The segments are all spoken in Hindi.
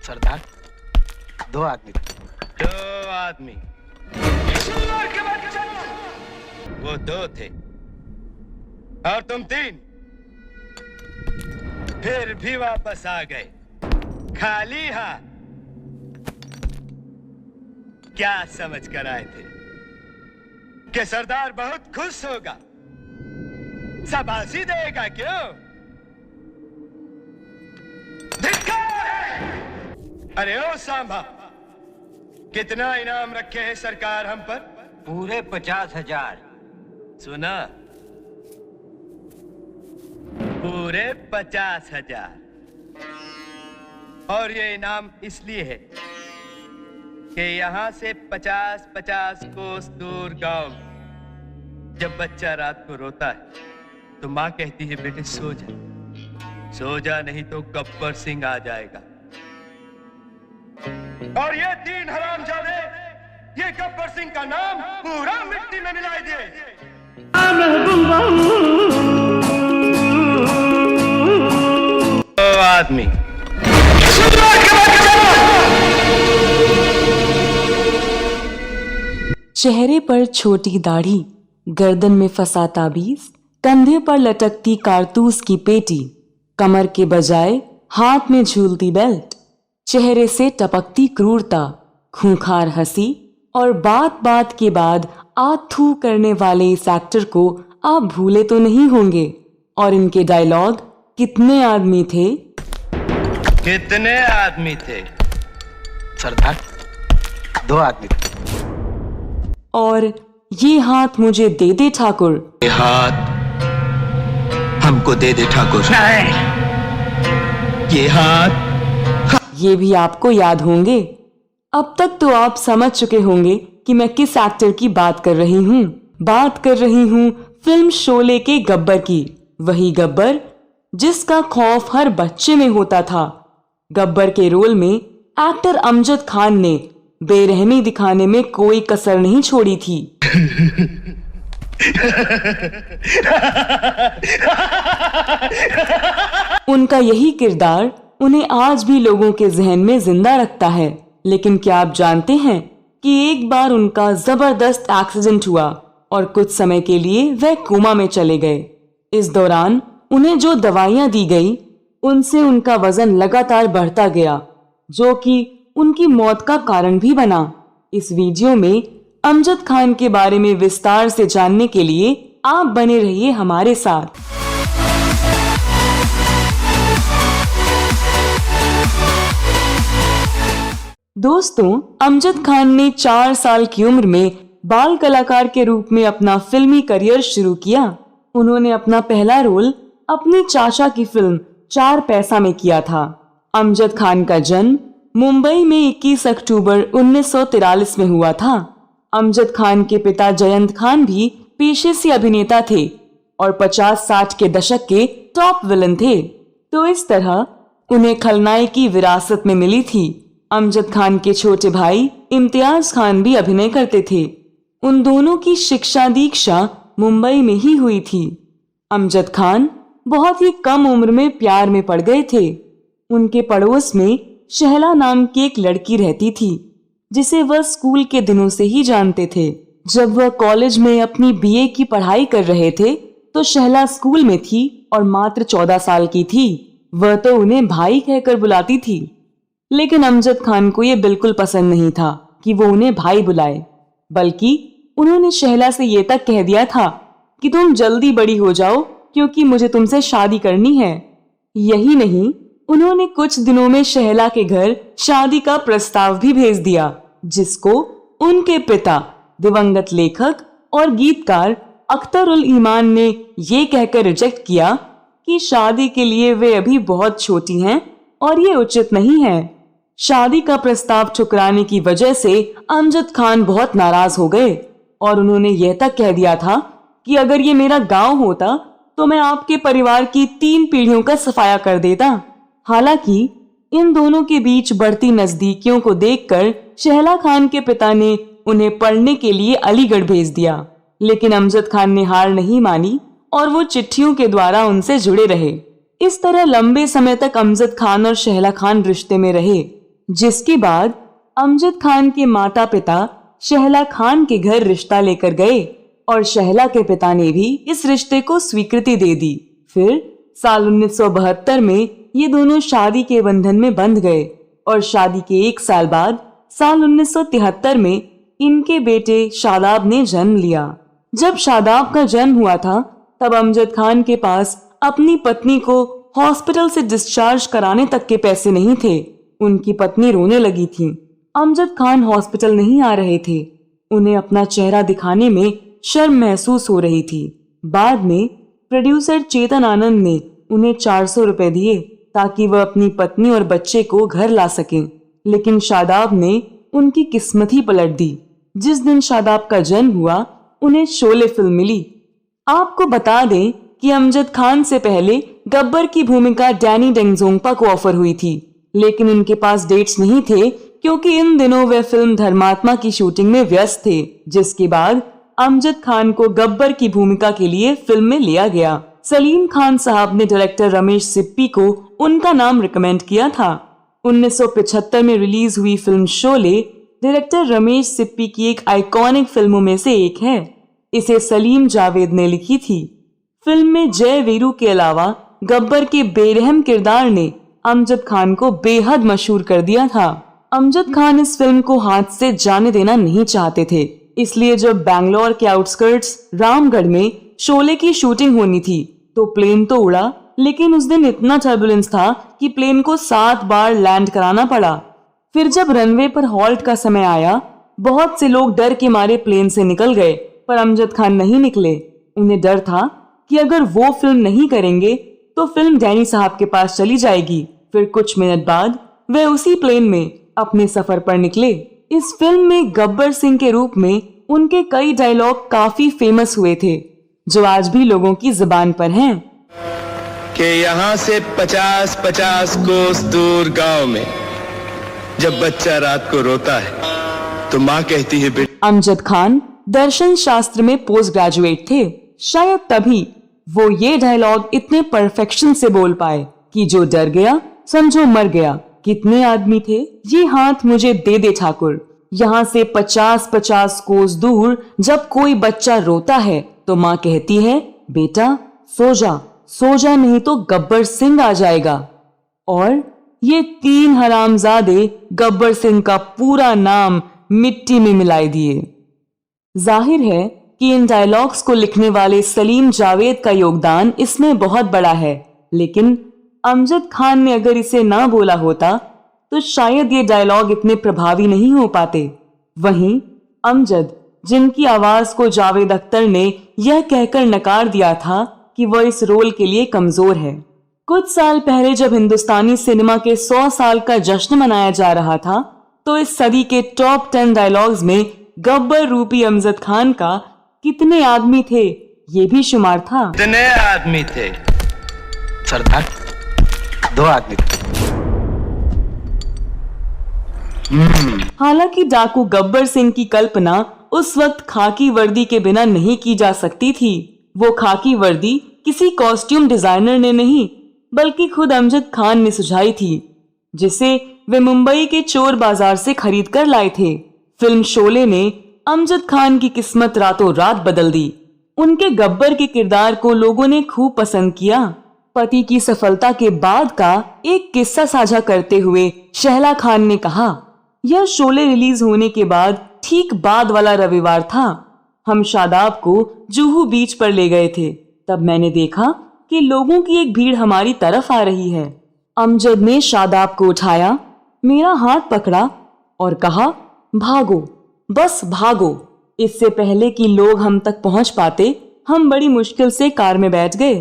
सरदार, दो आदमी थे। दो आदमी? वो दो थे और तुम तीन, फिर भी वापस आ गए खाली हाथ। क्या समझ कर आए थे कि सरदार बहुत खुश होगा, शाबाशी देगा? क्यों? धिक्कार है! अरे ओ सांभा, कितना इनाम रखे हैं सरकार हम पर? पूरे 50,000। सुना? पूरे 50,000। और ये इनाम इसलिए है कि यहाँ से 50-50 कोस दूर गांव में जब बच्चा रात को रोता है तो माँ कहती है, बेटे सो जा, सो जा, नहीं तो गब्बर सिंह आ जाएगा। और ये तीन हरामजादे ये गब्बर सिंह का नाम पूरा मिट्टी में मिला दिए। दो आदमी। चेहरे पर छोटी दाढ़ी, गर्दन में फंसा ताबीज, कंधे पर लटकती कारतूस की पेटी, कमर के बजाय हाथ में झूलती बेल्ट, चेहरे से टपकती क्रूरता, खूंखार हंसी और बात बात के बाद आत थू करने वाले इस एक्टर को आप भूले तो नहीं होंगे। और इनके डायलॉग कितने आदमी थे? कितने आदमी थे? सरदार, दो आदमी थे। और ये हाथ मुझे दे दे ठाकुर। ये हाथ हमको दे दे ठाकुर। ये हाथ ये भी आपको याद होंगे। अब तक तो आप समझ चुके होंगे कि मैं किस एक्टर की बात कर रही हूँ। बात कर रही हूँ फिल्म शोले के गब्बर की। वही गब्बर जिसका खौफ हर बच्चे में होता था। गब्बर के रोल में एक्टर अमजद खान ने बेरहमी दिखाने में कोई कसर नहीं छोड़ी थी। उनका यही किरदार उन्हें आज भी लोगों के जहन में जिंदा रखता है। लेकिन क्या आप जानते हैं कि एक बार उनका जबरदस्त एक्सीडेंट हुआ और कुछ समय के लिए वह कोमा में चले गए। इस दौरान उन्हें जो दवाइयां दी गई उनसे उनका वजन लगातार बढ़ता गया, जो कि उनकी मौत का कारण भी बना। इस वीडियो में अमजद खान के बारे में विस्तार से जानने के लिए आप बने रहिए हमारे साथ। दोस्तों, अमजद खान ने 4 साल की उम्र में बाल कलाकार के रूप में अपना फिल्मी करियर शुरू किया। उन्होंने अपना पहला रोल अपने चाचा की फिल्म 4 पैसा में किया था। अमजद खान का जन्म मुंबई में 21 अक्टूबर 1943 में हुआ था। अमजद खान के पिता जयंत खान भी पेशे से अभिनेता थे और 50-60 के दशक के टॉप विलन थे। तो इस तरह उन्हें खलनायकी विरासत में मिली थी। अमजद खान के छोटे भाई इम्तियाज खान भी अभिनय करते थे। उन दोनों की शिक्षा दीक्षा मुंबई में ही हुई थी। अमजद खान बहुत ही कम उम्र में प्यार में पड़ गए थे। उनके पड़ोस में शहला नाम की एक लड़की रहती थी जिसे वह स्कूल के दिनों से ही जानते थे। जब वह कॉलेज में अपनी बीए की पढ़ाई कर रहे थे तो शहला स्कूल में थी और मात्र 14 साल की थी। वह तो उन्हें भाई कहकर बुलाती थी, लेकिन अमजद खान को यह बिल्कुल पसंद नहीं था कि वो उन्हें भाई बुलाए, बल्कि उन्होंने शहला से ये तक कह दिया था कि तुम जल्दी बड़ी हो जाओ क्योंकि मुझे तुमसे शादी करनी है। यही नहीं, उन्होंने कुछ दिनों में शहला के घर शादी का प्रस्ताव भी भेज दिया, जिसको उनके पिता दिवंगत लेखक और गीतकार अख्तर उल ईमान ने ये कहकर रिजेक्ट किया कि शादी के लिए वे अभी बहुत छोटी हैं और ये उचित नहीं है। शादी का प्रस्ताव ठुकराने की वजह से अमजद खान बहुत नाराज हो गए और उन्होंने यह तक कह दिया था कि अगर ये मेरा गांव होता तो मैं आपके परिवार की 3 पीढ़ियों का सफाया कर देता। हालांकि इन दोनों के बीच बढ़ती नजदीकियों को देखकर शहला खान के पिता ने उन्हें पढ़ने के लिए अलीगढ़ भेज दिया, लेकिन अमजद खान ने हार नहीं मानी और वो चिट्ठियों के द्वारा उनसे जुड़े रहे। इस तरह लंबे समय तक अमजद खान और शहला खान रिश्ते में रहे। जिसके बाद अमजद खान के माता पिता शहला खान के घर रिश्ता लेकर गए और शहला के पिता ने भी इस रिश्ते को स्वीकृति दे दी। फिर साल 1972 में ये दोनों शादी के बंधन में बंध गए और शादी के 1 साल बाद साल 1973 में इनके बेटे शादाब ने जन्म लिया। जब शादाब का जन्म हुआ था तब अमजद खान के पास अपनी पत्नी को हॉस्पिटल से डिस्चार्ज कराने तक के पैसे नहीं थे। उनकी पत्नी रोने लगी थी। अमजद खान हॉस्पिटल नहीं आ रहे थे। उन्हें अपना चेहरा दिखाने में शर्म महसूस हो रही थी। बाद में प्रोड्यूसर चेतन आनंद ने उन्हें 400 रुपए दिए ताकि वह अपनी पत्नी और बच्चे को घर ला सकें। लेकिन शादाब ने उनकी किस्मत ही पलट दी। जिस दिन शादाब का जन्म हुआ उन्हें शोले फिल्म मिली। आपको बता दें कि अमजद खान से पहले गब्बर की भूमिका डैनी डेंगजोंगपा को ऑफर हुई थी, लेकिन उनके पास डेट्स नहीं थे क्योंकि इन दिनों वे फिल्म धर्मात्मा की शूटिंग में व्यस्त थे। जिसके बाद अमजद खान को गब्बर की भूमिका के लिए फिल्म में लिया गया। सलीम खान साहब ने डायरेक्टर रमेश सिप्पी को उनका नाम रिकमेंड किया था। 1975 में रिलीज हुई फिल्म शोले डायरेक्टर रमेश सिप्पी की एक आइकॉनिक फिल्मों में से एक है। इसे सलीम जावेद ने लिखी थी। फिल्म में जय वीरू के अलावा गब्बर के बेरहम किरदार ने अमजद खान को बेहद मशहूर कर दिया था। अमजद खान इस फिल्म को हाथ से जाने देना नहीं चाहते थे, इसलिए जब बैंगलोर के आउटस्कर्ट्स रामगढ़ में शोले की शूटिंग होनी थी तो प्लेन तो उड़ा, लेकिन उस दिन इतना टर्बुलेंस था कि प्लेन को 7 बार लैंड कराना पड़ा। फिर जब रनवे पर हॉल्ट का समय आया, बहुत से लोग डर के मारे प्लेन से निकल गए, पर अमजद खान नहीं निकले। उन्हें डर था कि अगर वो फिल्म नहीं करेंगे तो फिल्म डैनी साहब के पास चली जाएगी। फिर कुछ मिनट बाद वे उसी प्लेन में अपने सफर पर निकले। इस फिल्म में गब्बर सिंह के रूप में उनके कई डायलॉग काफी फेमस हुए थे, जो आज भी लोगों की जुबान पर हैं। कि यहाँ से 50-50 कोस दूर गांव में जब बच्चा रात को रोता है तो माँ कहती है बेटा। अमजद खान दर्शन शास्त्र में पोस्ट ग्रेजुएट थे। शायद तभी वो ये डायलॉग इतने परफेक्शन से बोल पाए कि जो डर गया समझो मर गया। कितने आदमी थे, ये हाथ मुझे दे दे ठाकुर। यहाँ से 50-50 कोस दूर जब कोई बच्चा रोता है तो माँ कहती है बेटा सो जा नहीं तो गब्बर सिंह आ जाएगा। और ये 3 हरामजादे गब्बर सिंह का पूरा नाम मिट्टी में मिलाई दिए। जाहिर है कि इन डायलॉग्स को लिखने वाले सलीम जावेद का योगदान इसमें बहुत बड़ा है, लेकिन अमजद खान ने अगर इसे ना बोला होता तो शायद ये डायलॉग इतने प्रभावी नहीं हो पाते। वहीं अमजद, जिनकी आवाज को जावेद अख्तर ने यह कहकर नकार दिया था कि वह इस रोल के लिए कमजोर है। कुछ साल पहले जब हिंदुस्तानी सिनेमा के 100 साल का जश्न मनाया जा रहा था तो इस सदी के टॉप 10 डायलॉग्स में गब्बर रूपी अमजद खान का कितने आदमी थे ये भी शुमार था। कितने आदमी थे? सरदार 2 आदमी थे। हालांकि डाकू गब्बर सिंह की कल्पना उस वक्त खाकी वर्दी के बिना नहीं की जा सकती थी। वो खाकी वर्दी किसी कॉस्ट्यूम डिजाइनर ने नहीं बल्कि खुद अमजद खान ने सुझाई थी, जिसे वे मुंबई के चोर बाजार से खरीद कर लाए थे। फिल्म शोले ने अमजद खान की किस्मत रातों रात बदल दी। उनके गब्बर के किरदार को लोगों ने खूब पसंद किया। पति की सफलता के बाद का एक किस्सा साझा करते हुए शहला खान ने कहा, यह शोले रिलीज होने के बाद ठीक बाद वाला रविवार था। हम शादाब को जुहू बीच पर ले गए थे। तब मैंने देखा कि लोगों की एक भीड़ हमारी तरफ आ रही है। अमजद ने शादाब को उठाया, मेरा हाथ पकड़ा और कहा, भागो, बस भागो। इससे पहले कि लोग हम तक पहुंच पाते हम बड़ी मुश्किल से कार में बैठ गए।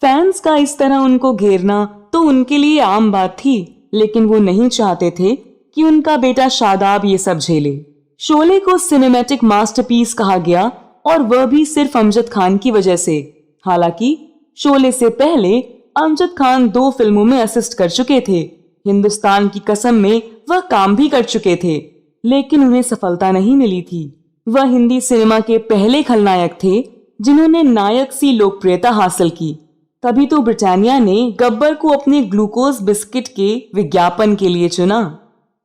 फैंस का इस तरह उनको घेरना तो उनके लिए आम बात थी, लेकिन वो नहीं चाहते थे कि उनका बेटा शादाब ये सब झेले। शोले को सिनेमैटिक मास्टरपीस कहा गया और वह भी सिर्फ अमजद खान की वजह से। हालांकि शोले से पहले अमजद खान 2 फिल्मों में असिस्ट कर चुके थे। हिंदुस्तान की कसम में वह काम भी कर चुके थे, लेकिन उन्हें सफलता नहीं मिली थी। वह हिंदी सिनेमा के पहले खलनायक थे जिन्होंने नायक सी लोकप्रियता हासिल की। तभी तो ब्रिटानिया ने गब्बर को अपने ग्लूकोज बिस्किट के विज्ञापन के लिए चुना।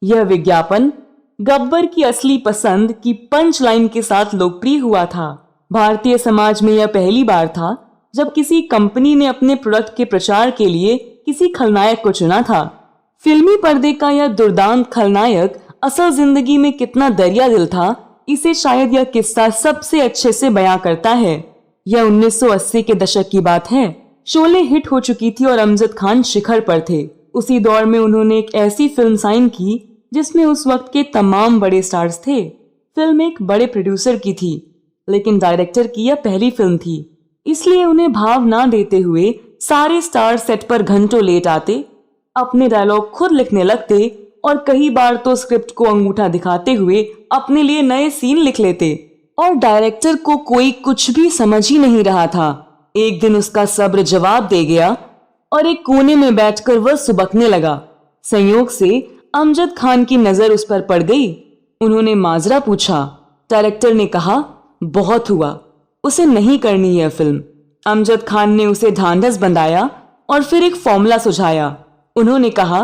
यह विज्ञापन गब्बर की असली पसंद की पंच लाइन के साथ लोकप्रिय हुआ था। भारतीय समाज में यह पहली बार था जब किसी कंपनी ने अपने प्रोडक्ट के प्रचार के लिए किसी खलनायक को चुना था। फिल्मी पर्दे का यह दुर्दांत खलनायक असल जिंदगी में कितना दरिया दिल था, इसे शायद यह किस्सा सबसे अच्छे से बयां करता है। यह 1980 के दशक की बात है। शोले हिट हो चुकी थी और अमजद खान शिखर पर थे। उसी दौर में उन्होंने एक ऐसी फिल्म साइन की जिसमें उस वक्त के तमाम बड़े स्टार्स थे। फिल्म एक बड़े प्रोड्यूसर की थी, लेकिन डायरेक्टर की यह पहली फिल्म थी, इसलिए उन्हें भाव ना देते हुए सारे स्टार सेट पर घंटों लेट आते, अपने डायलॉग खुद लिखने लगते और कई बार तो स्क्रिप्ट को अंगूठा दिखाते हुए अपने लिए नए सीन लिख लेते। और डायरेक्टर को कोई कुछ भी समझ ही नहीं रहा था। एक दिन उसका सब्र जवाब दे गया और एक कोने में बैठकर वह सुबकने लगा। संयोग से अमजद खान की नजर उस पर पड़ गई। उन्होंने माजरा पूछा। डायरेक्टर ने कहा, बहुत हुआ, उसे नहीं करनी यह फिल्म। अमजद खान ने उसे ढांढस बंधाया और फिर एक फॉर्मूला सुझाया। उन्होंने कहा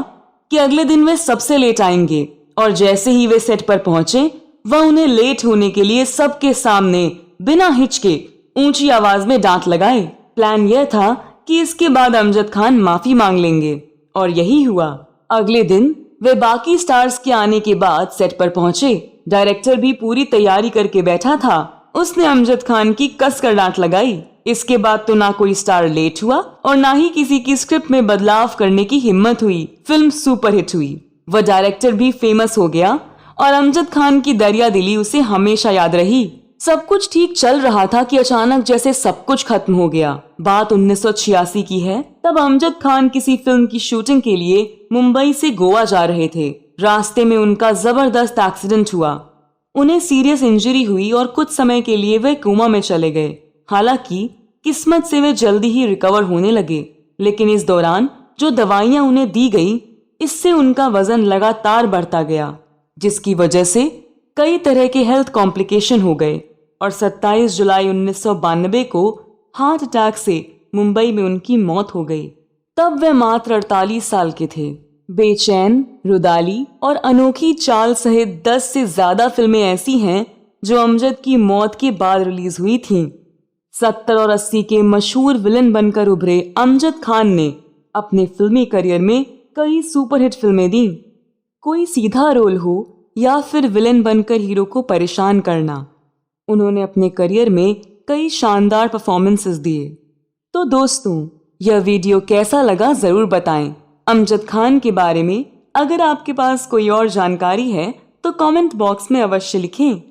कि अगले दिन वे सबसे लेट आएंगे और जैसे ही वे सेट पर पहुंचे वह उन्हें लेट होने के लिए सबके सामने बिना हिचके ऊंची आवाज में डांट लगाए। प्लान यह था कि इसके बाद अमजद खान माफी मांग लेंगे और यही हुआ। अगले दिन वे बाकी स्टार्स के आने के बाद सेट पर पहुंचे। डायरेक्टर भी पूरी तैयारी करके बैठा था। उसने अमजद खान की कसकर डांट लगाई। इसके बाद तो ना कोई स्टार लेट हुआ और ना ही किसी की स्क्रिप्ट में बदलाव करने की हिम्मत हुई। फिल्म सुपरहिट हुई। वह डायरेक्टर भी फेमस हो गया और अमजद खान की दरिया दिली उसे हमेशा याद रही। सब कुछ ठीक चल रहा था कि अचानक जैसे सब कुछ खत्म हो गया। बात 1986 की है। तब अमजद खान किसी फिल्म की शूटिंग के लिए मुंबई से गोवा जा रहे थे। रास्ते में उनका जबरदस्त एक्सीडेंट हुआ। उन्हें सीरियस इंजरी हुई और कुछ समय के लिए वे कोमा में चले गए। हालांकि किस्मत से वे जल्दी ही रिकवर होने लगे, लेकिन इस दौरान जो दवाइयां उन्हें दी गई, इससे उनका वजन लगातार बढ़ता गया, जिसकी वजह से कई तरह के हेल्थ कॉम्प्लिकेशन हो गए और 27 जुलाई 1992 को हार्ट अटैक से मुंबई में उनकी मौत हो गई। तब वे मात्र 48 साल के थे। बेचैन, रुदाली और अनोखी चाल सहित 10 से ज्यादा फिल्में ऐसी हैं जो अमजद की मौत के बाद रिलीज हुई थीं। 70 और 80 के मशहूर विलन बनकर उभरे अमजद खान ने अपने फिल्मी करियर में कई सुपरहिट फिल्में दी। कोई सीधा रोल हो या फिर विलन बनकर हीरो को परेशान करना, उन्होंने अपने करियर में कई शानदार परफॉर्मेंसेस दिए। तो दोस्तों, यह वीडियो कैसा लगा जरूर बताएं। अमजद खान के बारे में अगर आपके पास कोई और जानकारी है तो कमेंट बॉक्स में अवश्य लिखें।